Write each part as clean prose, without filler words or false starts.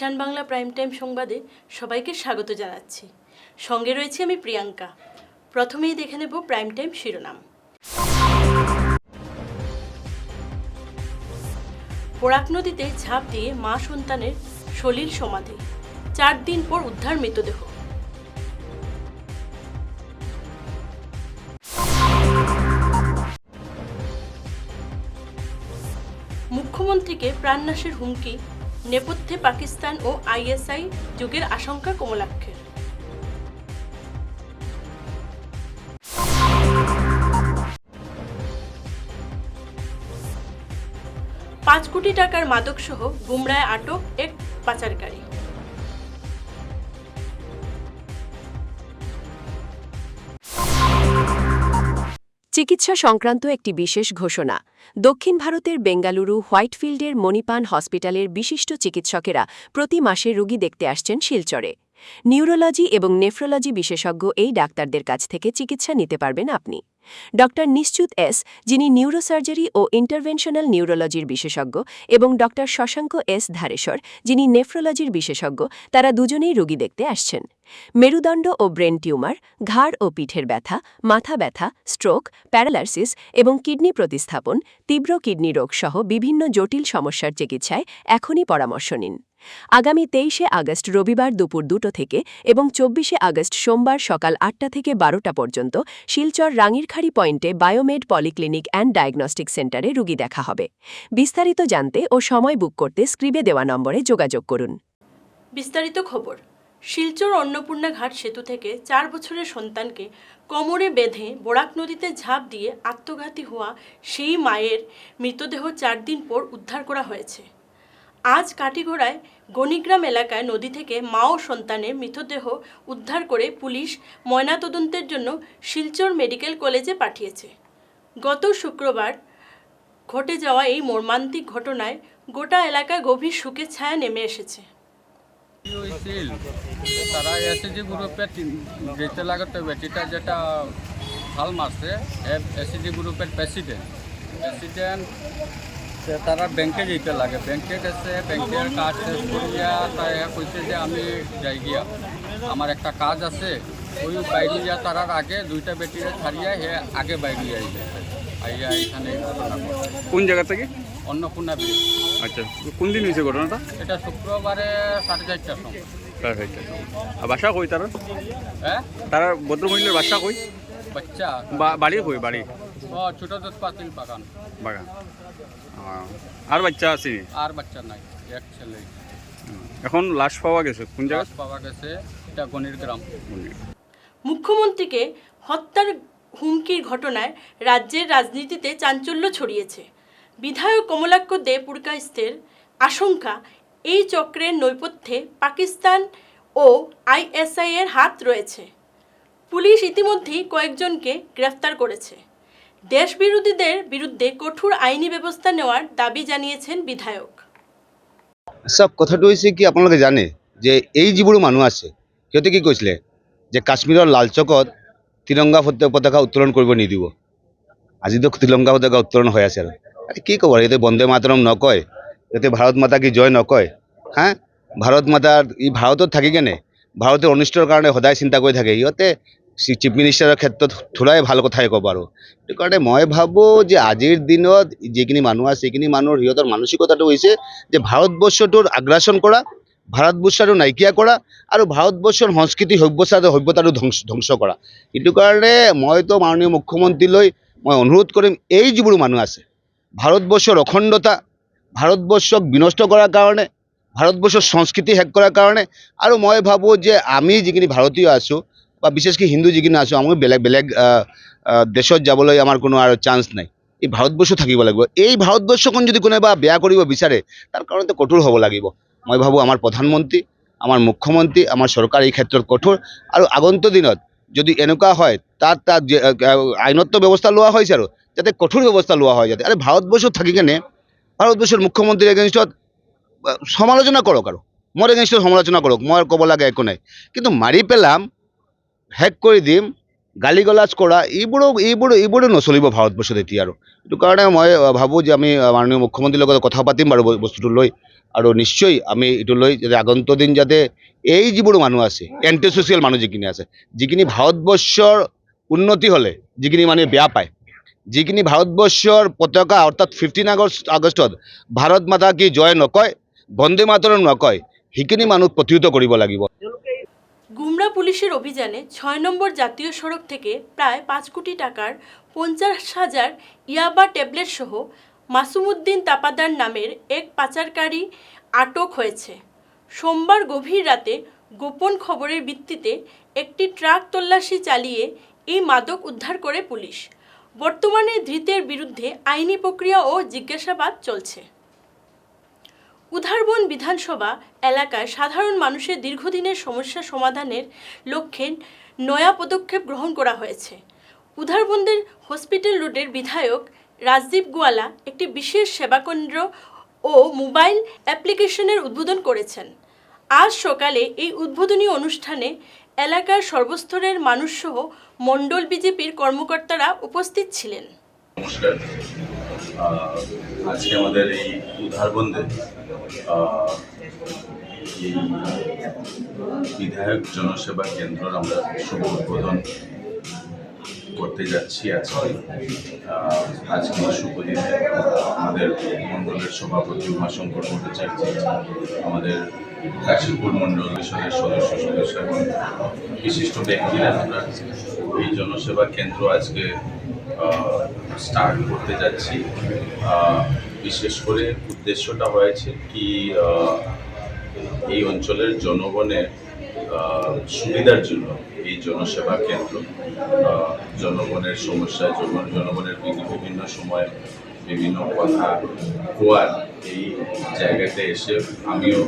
ঈশান Bangla prime time সংবাদে সবাইকে স্বাগত জানাচ্ছি। সঙ্গে রয়েছে আমি প্রিয়াঙ্কা। প্রথমেই দেখে নেব প্রাইম টাইম শিরোনাম। বরাক নদীতে ঝাঁপ দিয়ে মা সন্তানের সলিল সমাধি, 4 দিন পর উদ্ধার মৃতদেহ। মুখ্যমন্ত্রীকে প্রাণনাশের হুমকি, নেপথ্যে পাকিস্তান ও আইএসআই যুগের আশঙ্কা কমলাক্ষের। $5 কোটি টাকার মাদকসহ গুমরায় আটক এক পাচারকারী। চিকিৎসা সংক্রান্ত একটি বিশেষ ঘোষণা। দক্ষিণ ভারতের বেঙ্গালুরু হোয়াইটফিল্ডের মণিপান হসপিটালের বিশিষ্ট চিকিৎসকেরা প্রতি মাসে রোগী দেখতে আসছেন শিলচরে। নিউরোলজি এবং নেফ্রোলজি বিশেষজ্ঞ এই ডাক্তারদের কাছ থেকে চিকিৎসা নিতে পারবেন আপনি। ড নিশ্চুত এস, যিনি নিউরোসার্জারি ও ইন্টারভেনশনাল নিউরোলজির বিশেষজ্ঞ, এবং ড শশাঙ্ক এস ধারেশ্বর, যিনি নেফ্রোলজির বিশেষজ্ঞ, তারা দুজনেই রোগী দেখতে আসছেন। মেরুদণ্ড ও ব্রেন টিউমার, ঘাড় ও পিঠের ব্যথা, মাথা ব্যথা, স্ট্রোক, প্যারালাইসিস এবং কিডনি প্রতিস্থাপন, তীব্র কিডনি রোগ সহ বিভিন্ন জটিল সমস্যার চিকিৎসায় এখনই পরামর্শ নিন। আগামী 23শে আগস্ট রবিবার দুপুর 2টো থেকে এবং 24শে আগস্ট সোমবার সকাল 8টা থেকে 12টা পর্যন্ত শিলচর রাঙিরখাড়ি পয়েন্টে বায়োমেড পলিক্লিনিক অ্যান্ড ডায়াগনস্টিক সেন্টারে রোগী দেখা হবে। বিস্তারিত জানতে ও সময় বুক করতে স্ক্রিনে দেওয়া নম্বরে যোগাযোগ করুন। বিস্তারিত খবর। শিলচর অন্নপূর্ণা ঘাট সেতু থেকে 4 বছরের সন্তানকে কোমরে বেঁধে বরাক নদীতে ঝাঁপ দিয়ে আত্মঘাতী হওয়া সেই মায়ের মৃতদেহ 4 দিন পর উদ্ধার করা হয়েছে। আজ কাটিগড়ায় গণিগ্রাম এলাকায় নদী থেকে মা ও সন্তানের মৃতদেহ উদ্ধার করে পুলিশ ময়নাতদন্তের জন্য শিলচর মেডিকেল কলেজে পাঠিয়েছে। গত শুক্রবার ঘটে যাওয়া এই মর্মান্তিক ঘটনায় গোটা এলাকায় গভীর শোকের ছায়া নেমে এসেছে। তারা এসিজি গ্রুপের যেতে লাগতো বেটিটা যেটা হাল মারছে, এসিজি গ্রুপের প্রেসিডেন্ট তারা ব্যাংকে যেতে লাগে। ব্যাংকে গেছে, ব্যাংকের কাজ শেষ করিয়া তাই কইছে যে আমি যাই গিয়া, আমার একটা কাজ আছে। ওই বাইরে যা তারার আগে 2টা বেটিরে ছাড়িয়া হে আগে বাইরে আই গেছে। আইয়া এখানে ঘটনা ঘটে। কোন জায়গা থেকে? অন্নপূর্ণা ব্রিজ। আচ্ছা, কোন দিন হয়েছে ঘটনাটা? এটা শুক্রবারে 4:30টার সময়। আর বাসা কই তারা? হ্যাঁ, তারা ভদ্রমহিলার বাসা কই? বাচ্চা বাড়ি কই? বাড়ি ছোট দুধ পাতিল বাগান। বাগান। আর বাচ্চা আছে? আর বাচ্চা নাই, এক ছেলে। এখন লাশ পাওয়া গেছে কোন জায়গায়? লাশ পাওয়া গেছে এটা গণিরগ্রাম। মুখ্যমন্ত্রীকে হত্যার হুমকির ঘটনায় রাজ্যের রাজনীতিতে চাঞ্চল্য ছড়িয়েছে। বিধায়ক কমলাক্ষ দে পুরকাইস্তের আশঙ্কা, এই চক্রের নৈপথ্যে পাকিস্তান ও আইএসআই এর হাত রয়েছে। পুলিশ ইতিমধ্যেই কয়েকজনকে গ্রেফতার করেছে। দেশবিরোধীদের বিরুদ্ধে কঠোর আইনি ব্যবস্থা নেওয়ার দাবি জানিয়েছেন বিধায়ক। সব কথাটো হৈছে কি আপোনালোকে জানে যে এই যিবোৰ মানুহ আছে সিহঁতে কি কৈছিলে যে কাশ্মীৰৰ লাল চকত তিৰংগা পতাকা উত্তোলন কৰিব নিদিব। আজিতো তিৰংগা পতাকা উত্তোলন হৈ আছে আৰু কি ক'ব, ইয়াতে বন্দে মাতৰম নকয়, ইয়াতে ভাৰত মাতা কি জয় নকয়। হা, ভাৰত মাতাৰ ভাৰতত থাকি কেনে ভাৰতৰ অনিষ্টৰ কাৰণে সদায় চিন্তা কৰি থাকে। সিহঁতে চিফ মিনিষ্টাৰৰ ক্ষেত্ৰত থোৰাই ভাল কথাই ক'ব। আৰু সেইটো কাৰণে মই ভাবোঁ যে আজিৰ দিনত যিখিনি মানুহ আছে সেইখিনি মানুহৰ সিহঁতৰ মানসিকতাটো হৈছে যে ভাৰতবৰ্ষটোৰ আগ্ৰাসন কৰা, ভাৰতবৰ্ষটো নাইকিয়া কৰা আৰু ভাৰতবৰ্ষৰ সংস্কৃতি সভ্যতাটো ধ্বংস কৰা। সেইটো কাৰণে মইতো মাননীয় মুখ্যমন্ত্ৰীলৈ মই অনুৰোধ কৰিম, এই যিবোৰ মানুহ আছে ভাৰতবৰ্ষৰ অখণ্ডতা, ভাৰতবৰ্ষক বিনষ্ট কৰাৰ কাৰণে, ভাৰতবৰ্ষৰ সংস্কৃতি শেষ কৰাৰ কাৰণে। আৰু মই ভাবোঁ যে আমি যিখিনি ভাৰতীয় আছোঁ বা বিশেষকৈ হিন্দু যিখিনি আছোঁ, আমি বেলেগ দেশত যাবলৈ আমাৰ কোনো আৰু চান্স নাই। এই ভাৰতবৰ্ষ থাকিব লাগিব। এই ভাৰতবৰ্ষখন যদি কোনোবা বেয়া কৰিব বিচাৰে তাৰ কাৰণেতো কঠোৰ হ'ব লাগিব। মই ভাবোঁ আমাৰ প্ৰধানমন্ত্ৰী, আমাৰ মুখ্যমন্ত্ৰী, আমাৰ চৰকাৰ এই ক্ষেত্ৰত কঠোৰ। আৰু আগন্তুক দিনত যদি এনেকুৱা হয় তাত আইনত্ব ব্যৱস্থা লোৱা হৈছে আৰু যাতে কঠোৰ ব্যৱস্থা লোৱা হয় যাতে। আৰু ভাৰতবৰ্ষত থাকি কেনে ভাৰতবৰ্ষৰ মুখ্যমন্ত্ৰীৰ এগেইনষ্টত সমালোচনা কৰক, আৰু মোৰ এগেইনষ্টত সমালোচনা কৰক, মই ক'ব লাগে একো নাই। কিন্তু মাৰি পেলাম, হেক কৰি দিম, গালিগালাজ কৰা এইবোৰো নচলিব ভাৰতবৰ্ষত এতিয়া। আৰু সেইটো কাৰণে মই ভাবোঁ যে আমি মাননীয় মুখ্যমন্ত্ৰীৰ লগত কথা পাতিম বাৰু বস্তুটো লৈ, আৰু নিশ্চয় আমি এইটো লৈ যাতে আগন্তুক দিন যাতে এই যিবোৰ মানুহ আছে, এণ্টি ছ'চিয়েল মানুহ যিখিনি আছে, যিখিনি ভাৰতবৰ্ষৰ উন্নতি হ'লে যিখিনি মানুহে বেয়া পায়, যিখিনি ভাৰতবৰ্ষৰ পতাকা অৰ্থাৎ 15 আগষ্টত ভাৰত মাতা কি জয় নকয়, বন্দে মাতৰম নকয়, সেইখিনি মানুহ প্ৰতিহত কৰিব লাগিব। গুমরা পুলিশের অভিযানে 6 নম্বর জাতীয় সড়ক থেকে প্রায় 5 কোটি টাকার 50,000 ইয়াবা ট্যাবলেট সহ মাসুমউদ্দিন তাপাদার নামের এক পাচারকারী আটক হয়েছে। সোমবার গভীর রাতে গোপন খবরের ভিত্তিতে একটি ট্রাক তল্লাশি চালিয়ে এই মাদক উদ্ধার করে পুলিশ। বর্তমানে ধৃতের বিরুদ্ধে আইনি প্রক্রিয়া ও জিজ্ঞাসাবাদ চলছে। উধারবন বিধানসভা এলাকায় সাধারণ মানুষের দীর্ঘদিনের সমস্যা সমাধানের লক্ষ্যে নয়া পদক্ষেপ গ্রহণ করা হয়েছে। উধারবন্দের হসপিটাল রোডের বিধায়ক রাজদীপ গোয়ালা একটি বিশেষ সেবাকেন্দ্র ও মোবাইল অ্যাপ্লিকেশনের উদ্বোধন করেছেন। আজ সকালে এই উদ্বোধনী অনুষ্ঠানে এলাকার সর্বস্তরের মানুষসহ মণ্ডল বিজেপির কর্মকর্তারা উপস্থিত ছিলেন। নমস্কার। আজকে আমাদের এই উধারবন্দে এই বিধায়ক জনসেবা কেন্দ্র আমরা শুভ উদ্বোধন করতে যাচ্ছি। আজকে শুভ দিনে আমাদের মণ্ডলের সভাপতি উমাশঙ্কর ভট্টাচার্য, আমাদের কাশীপুর মণ্ডল পরিষদের সদস্য এবং বিশিষ্ট ব্যক্তিরা আমরা এই জনসেবা কেন্দ্র আজকে স্টার্ট করতে যাচ্ছি। বিশেষ করে উদ্দেশ্যটা হয়েছে কি এই অঞ্চলের জনগণের সুবিধার জন্য এই জনসেবা কেন্দ্র, জনগণের সমস্যা, জনগণের বিভিন্ন সময় বিভিন্ন কথা কোয়ার এই জায়গাতে এসে আমিও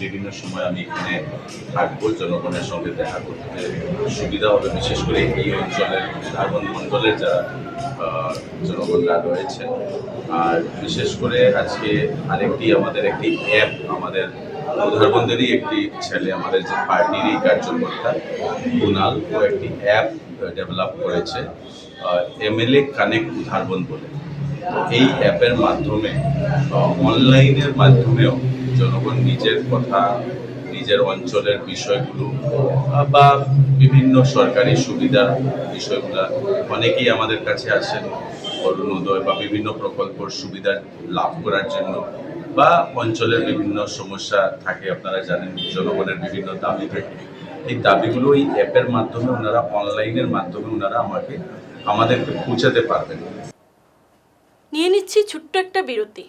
বিভিন্ন সময় আমি এখানে থাকবো, জনগণের সঙ্গে দেখা করতে সুবিধা হবে। বিশেষ করে এই অঞ্চলের উধারবন মণ্ডলের যারা জনগণরা রয়েছে। আর বিশেষ করে আজকে আরেকটি আমাদের একটি অ্যাপ, আমাদের উধারবন্দেরই একটি ছেলে, আমাদের যে পার্টিরই কার্যকর্তা কুনাল, ও একটি অ্যাপ ডেভেলপ করেছে MLA কানেক্ট উধারবন বলে। এই অ্যাপের মাধ্যমে অনলাইনের মাধ্যমেও জনগণ নিজের কথা, নিজের অঞ্চলের বিষয়গুলো বা বিভিন্ন সরকারি সুবিধার বিষয়গুলো, অনেকেই আমাদের কাছে আসেন অরুণোদয় বা বিভিন্ন প্রকল্পের সুবিধা লাভ করার জন্য, বা অঞ্চলের বিভিন্ন সমস্যা থাকে, আপনারা জানেন জনগণের বিভিন্ন দাবি থাকে। এই দাবিগুলো এই অ্যাপের মাধ্যমে ওনারা, অনলাইনের মাধ্যমে ওনারা আমাদেরকে পৌঁছাতে পারবেন। নিয়ে নিচ্ছি ছোট্ট একটা বিরতি।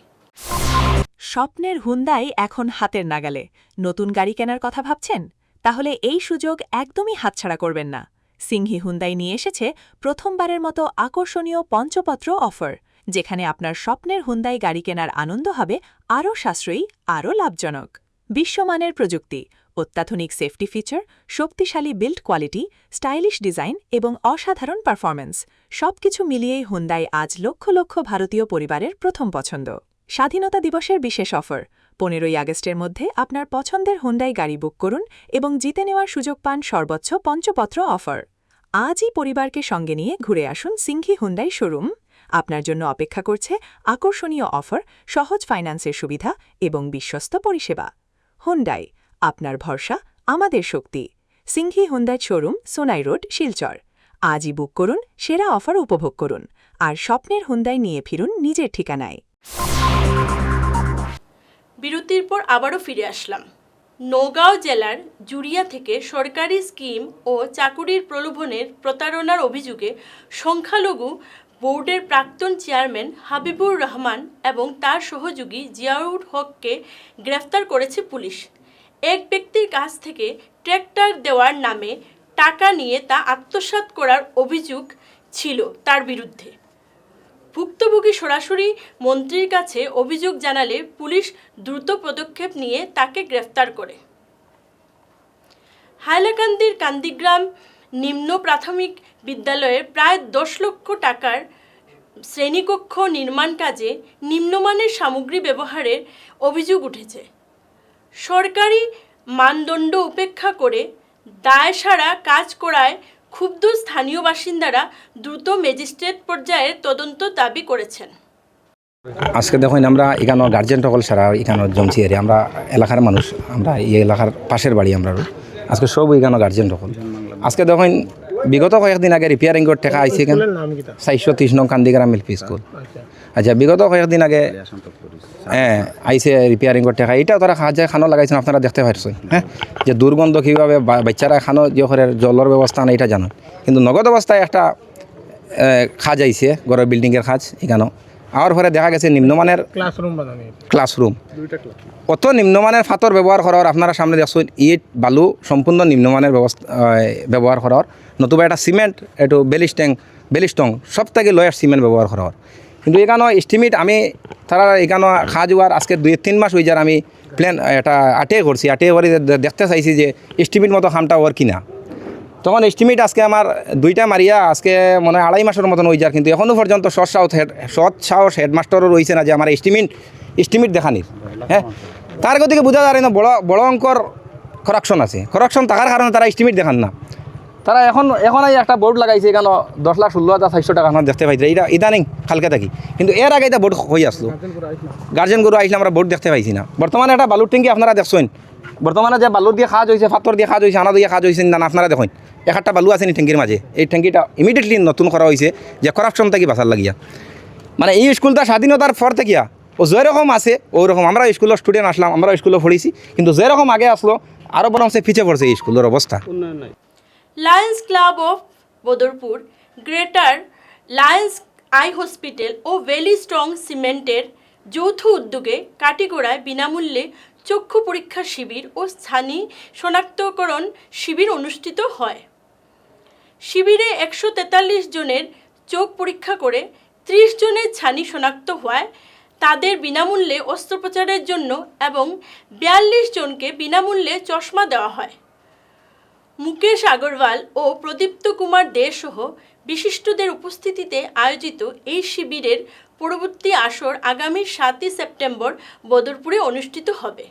স্বপ্নের হুন্দাই এখন হাতের নাগালে। নতুন গাড়ি কেনার কথা ভাবছেন? তাহলে এই সুযোগ একদমই হাতছাড়া করবেন না। সিংহি হুন্দাই নিয়ে এসেছে প্রথমবারের মতো আকর্ষণীয় পঞ্চপত্র অফার, যেখানে আপনার স্বপ্নের হুন্দাই গাড়ি কেনার আনন্দ হবে আরও সাশ্রয়ী, আরও লাভজনক। বিশ্বমানের প্রযুক্তি, অত্যাধুনিক সেফটি ফিচার, শক্তিশালী বিল্ড কোয়ালিটি, স্টাইলিশ ডিজাইন এবং অসাধারণ পারফরম্যান্স, সবকিছু মিলিয়েই হুন্দাই আজ লক্ষ লক্ষ ভারতীয় পরিবারের প্রথম পছন্দ। স্বাধীনতা দিবসের বিশেষ অফার। 15 আগস্টের মধ্যে আপনার পছন্দের হুন্ডাই গাড়ি বুক করুন এবং জিতে নেওয়ার সুযোগ পান সর্বোচ্চ পঞ্চপত্র অফার। আজই পরিবারকে সঙ্গে নিয়ে ঘুরে আসুন সিংহি হুন্ডাই শোরুম। আপনার জন্য অপেক্ষা করছে আকর্ষণীয় অফার, সহজ ফাইন্যান্সের সুবিধা এবং বিশ্বস্ত পরিষেবা। হুন্ডাই, আপনার ভরসা, আমাদের শক্তি। Singhi Hyundai showroom, Sonai road, Silchar. আজই বুক করুন, সেরা অফার উপভোগ করুন আর স্বপ্নের হুন্ডাই নিয়ে ফিরুন নিজের ঠিকানায়। বিরতির পর আবারও ফিরে আসলাম। নওগাঁও জেলার জুরিয়া থেকে সরকারি স্কিম ও চাকুরির প্রলোভনের প্রতারণার অভিযোগে সংখ্যালঘু বোর্ডের প্রাক্তন চেয়ারম্যান হাবিবুর রহমান এবং তার সহযোগী জিয়াউল হককে গ্রেফতার করেছে পুলিশ। এক ব্যক্তির কাছ থেকে ট্র্যাক্টর দেওয়ার নামে টাকা নিয়ে তা আত্মসাৎ করার অভিযোগ ছিল তার বিরুদ্ধে। ভুক্তভোগী সরাসরি মন্ত্রীর কাছে অভিযোগ জানালে পুলিশ দ্রুত পদক্ষেপ নিয়ে তাকে গ্রেফতার করে। হাইলাকান্দির কান্দিগ্রাম নিম্ন প্রাথমিক বিদ্যালয়ের প্রায় 10 লক্ষ টাকার শ্রেণীকক্ষ নির্মাণ কাজে নিম্নমানের সামগ্রী ব্যবহারের অভিযোগ উঠেছে। সরকারি মানদণ্ড উপেক্ষা করে দায়সারা কাজ করায় ক্ষুব্ধ স্থানীয় বাসিন্দারা দ্রুত ম্যাজিস্ট্রেট পর্যায়ে তদন্ত দাবি করেছেন। আজকে দেখুন আমরা এখানে গার্জেন সকল সারা এখানে জমছি এর আমরা এলাকার মানুষ, আমরা এই এলাকার পাশের বাড়ি আমরা আজকে সব এখানে গার্জেন সকল আজকে দেখুন বিগত কয়েকদিন আগে রিপেয়ারিংয়ের টাকা আইছে এখানে 430 নং কান্দিগ্রাম এলপি স্কুল। আচ্ছা বিগত কয়েকদিন আগে আইসে রিপেয়ারিংয়ের টাকা এটা তারা সাহায্যে খানো লাগাইছেন, আপনারা দেখতে পাচ্ছেন। হ্যাঁ, যে দুর্গন্ধ কীভাবে বাচ্চারা খানো যে করে জলের ব্যবস্থা না এটা জানেন, কিন্তু নগদ অবস্থায় একটা খাজ আইছে ঘরের বিল্ডিংয়ের খাজ এখানেও। আর পরে দেখা গেছে নিম্নমানের ক্লাসরুম কত নিম্নমানের ফাতর ব্যবহার করার আপনারা সামনে দেখছেন, ইট বালু সম্পূর্ণ নিম্নমানের ব্যবহার করার, নতুবা একটা সিমেন্ট একটু বেলিস্টং সব থেকে লয়ার সিমেন্ট ব্যবহার করার। কিন্তু এখানে এস্টিমেট আমি তারা এখানে খাওয়া যাওয়ার আজকে 2-3 মাস হয়ে যার আমি প্ল্যান এটা আটে করছি, আটে করে দেখতে চাইছি যে এস্টিমেট মতো খামটা ওর কিনা। তখন এস্টিমেট আজকে আমার 2টা মারিয়া আজকে মনে হয় 2.5 মাসের মতন হয়ে যার, কিন্তু এখনও পর্যন্ত সৎ সাহস হেডমাস্টারও রয়েছে না যে আমার এস্টিমেট দেখানির। হ্যাঁ, তার গতিকে বোঝা যায় না বড় অঙ্কর করাকশন আছে, করাকশন থাকার কারণে তারা এস্টিমেট দেখান না। তারা এখন একটা বোর্ড লাগাইছে এখানে 10,16,400 টাকা আমরা দেখতে পাইছি, এটা ইদানিং কালকে থাকি, কিন্তু এর আগে এটা বোর্ড হয়ে আসলো, গার্জেন গরু আসলে আমরা বোর্ড দেখতে পাইছি না। বর্তমানে একটা বালুর ট্যাঙ্কি আপনারা দেখছেন, বর্তমানে যে বালুর দিয়ে খাওয়া হয়েছে, ফাতর দিয়ে খাওয়া হয়েছে, আনা দিয়ে খাওয়া হয়েছে না আপনারা দেখেন, একটা বালু আছে নি ট্যাঙ্কির মাঝে, এই ট্যাঙ্কিটা ইমিডিয়েটলি নতুন করা হয়েছে যে করাপশন থেকে বাঁচার লাগিয়া। মানে এই স্কুলটা স্বাধীনতার পর থেকে ও যেরকম আছে ওরকম আমরা স্কুলের স্টুডেন্ট আসলাম, আমরা স্কুলে পড়েছি, কিন্তু যেরকম আগে আসলো আরও বরং সে পিছিয়ে পড়ছে এই স্কুলের অবস্থা। Lions Club of Badarpur, Greater Lions Eye Hospital ও ভ্যালি স্ট্রং সিমেন্টের যৌথ উদ্যোগে কাটিগড়ায় বিনামূল্যে চক্ষু পরীক্ষা শিবির ও স্থানীয় শনাক্তকরণ শিবির অনুষ্ঠিত হয়। শিবিরে 143 জনের চোখ পরীক্ষা করে 30 জনের ছানি শনাক্ত হওয়ায় তাদের বিনামূল্যে অস্ত্রোপচারের জন্য এবং 42 জনকে বিনামূল্যে চশমা দেওয়া হয়। মুকেশ আগরওয়াল ও প্রদীপ্ত কুমার দে সহ বিশিষ্টদের উপস্থিতিতে আয়োজিত এই শিবিরের পরবর্তী আসর আগামী 7 সেপ্টেম্বর বদরপুরে অনুষ্ঠিত হবে।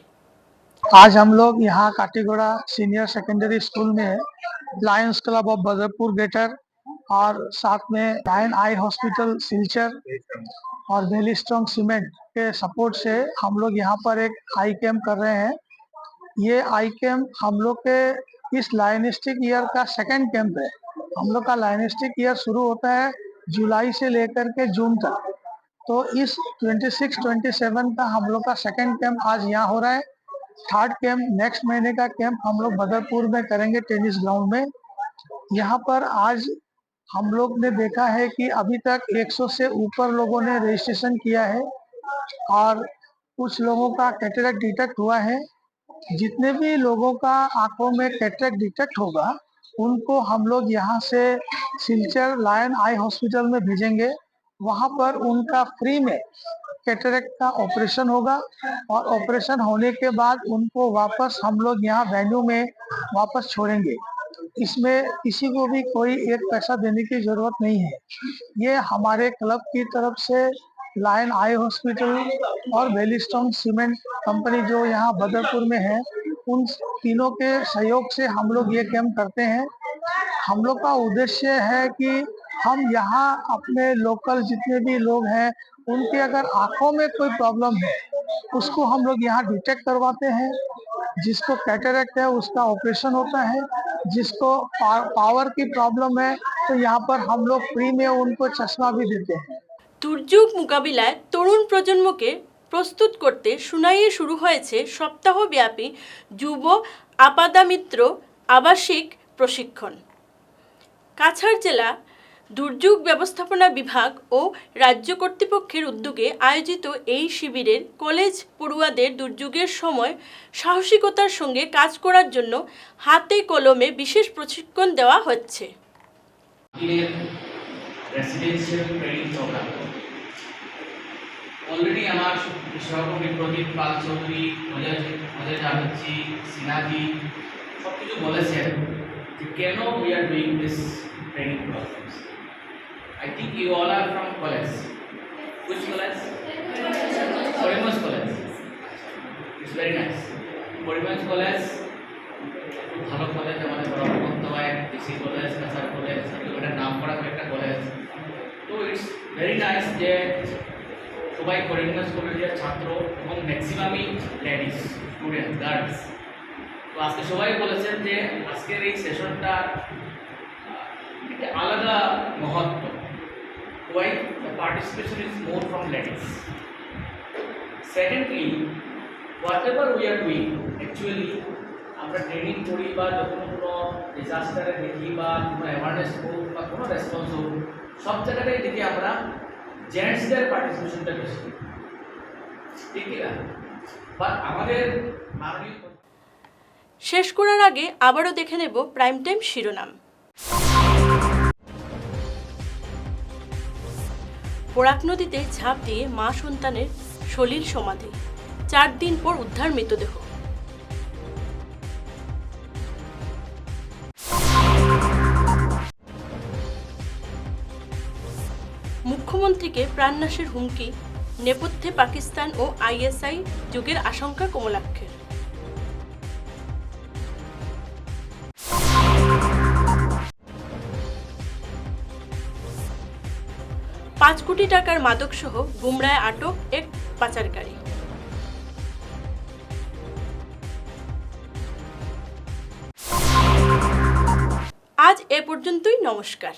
आज हम लोग यहाँ काटीगोड़ा सीनियर सेकेंडरी स्कूल में Lions club of Badarpur greater और साथ में लायन आई हॉस्पिटल सिलचर और वैली स्ट्रॉन्ग सीमेंट के सपोर्ट से हम लोग यहाँ पर एक आई कैंप कर रहे हैं। ये आई कैंप हम लोग के इस लायनिस्टिक ईयर का सेकंड कैंप है। हम लोग का लायनिस्टिक ईयर शुरू होता है जुलाई से लेकर के जून तक, तो इस 26-27 का हम लोग का सेकंड कैंप आज यहाँ हो रहा है। थर्ड कैंप नेक्स्ट महीने का कैंप हम लोग बदरपुर में करेंगे टेनिस ग्राउंड में। यहाँ पर आज हम लोग ने देखा है कि अभी तक 100 से ऊपर लोगों ने रजिस्ट्रेशन किया है और कुछ लोगों का कैटरेक्ट डिटेक्ट हुआ है। जितने भी लोगों का आंखों में कैटरेक्ट डिटेक्ट होगा उनको हम लोग यहाँ से सिलचर लायन आई हॉस्पिटल में भेजेंगे। वहाँ पर उनका फ्री में कैटरेक्ट का ऑपरेशन होगा और ऑपरेशन होने के बाद उनको वापस हम लोग यहाँ वेन्यू में वापस छोड़ेंगे। इसमें किसी को भी कोई एक पैसा देने की जरूरत नहीं है। ये हमारे क्लब की तरफ से लायन आई हॉस्पिटल और वैली स्ट्रॉन्ग सीमेंट कंपनी जो यहाँ बदरपुर में है, उन तीनों के सहयोग से हम लोग ये कैंप करते हैं। हम लोग का उद्देश्य है कि हम यहाँ अपने लोकल जितने भी लोग हैं उनके अगर आंखों में कोई प्रॉब्लम है उसको हम लोग यहाँ डिटेक्ट करवाते हैं। जिसको कैटरेक्ट है उसका ऑपरेशन होता है, जिसको पावर की प्रॉब्लम है तो यहाँ पर हम लोग फ्री में उनको चश्मा भी देते हैं। দুর্যোগ মোকাবিলায় তরুণ প্রজন্মকে প্রস্তুত করতে সুনাইয়ে শুরু হয়েছে সপ্তাহব্যাপী যুব আপাদামিত্র আবাসিক প্রশিক্ষণ। কাছাড় জেলা দুর্যোগ ব্যবস্থাপনা বিভাগ ও রাজ্য কর্তৃপক্ষের উদ্যোগে আয়োজিত এই শিবিরের কলেজ পড়ুয়াদের দুর্যোগের সময় সাহসিকতার সঙ্গে কাজ করার জন্য হাতে কলমে বিশেষ প্রশিক্ষণ দেওয়া হচ্ছে। রেসিডেন্সিয়াল ট্রেনিং প্রোগ্রাম অলরেডি আমার সহকর্মী প্রদীপ পাল চৌধুরী, মজা জানাচ্ছি, সিনাজি সব কিছু বলেছেন যে কেন we are doing this training programs. I think you all are from college. Which college? Karimganj college. It's very nice. Karimganj college খুব ভালো কলেজ, আমাদের বড় সবাই ডিসি কলেজ কাছার কলেজ এটা নাম করা একটা কলেজ। তো ইটস ভেরি নাইস যে সবাই করিমগঞ্জ কলেজের ছাত্র এবং ম্যাক্সিমামই লেডিস স্টুডেন্ট গার্লস। তো আজকে সবাই বলেছেন যে আজকের এই সেশনটা একটা আলাদা মহত্ব। Why the participation is more from ladies. Secondly, whatever we are doing, actually, আমরা ট্রেনিং করি বা যখন কোনো ডিজাস্টারে দেখি বা কোনো অ্যাওয়ারনেস হোক বা কোনো রেসপন্স হোক, সব জায়গাটাই দেখি আমরা জেন্টসদের পার্টিসিপেশনটা বেশি, ঠিক না? বা আমাদের মানবিক শেষ করার আগে আবারও দেখে নেব প্রাইম টাইম শিরোনাম। বরাক নদীতে ঝাঁপ দিয়ে মা সন্তানের সলিল সমাধি, 4 দিন পর উদ্ধার মৃতদেহ। মুখ্যমন্ত্রীকে প্রাণনাশের হুমকি, নেপথ্যে পাকিস্তান ও আইএসআই যুগের আশঙ্কা কমলাক্ষের। 5 কোটি টাকার মাদকসহ গুমরায় আটক এক পাচারকারী। আজ এ পর্যন্তই, নমস্কার।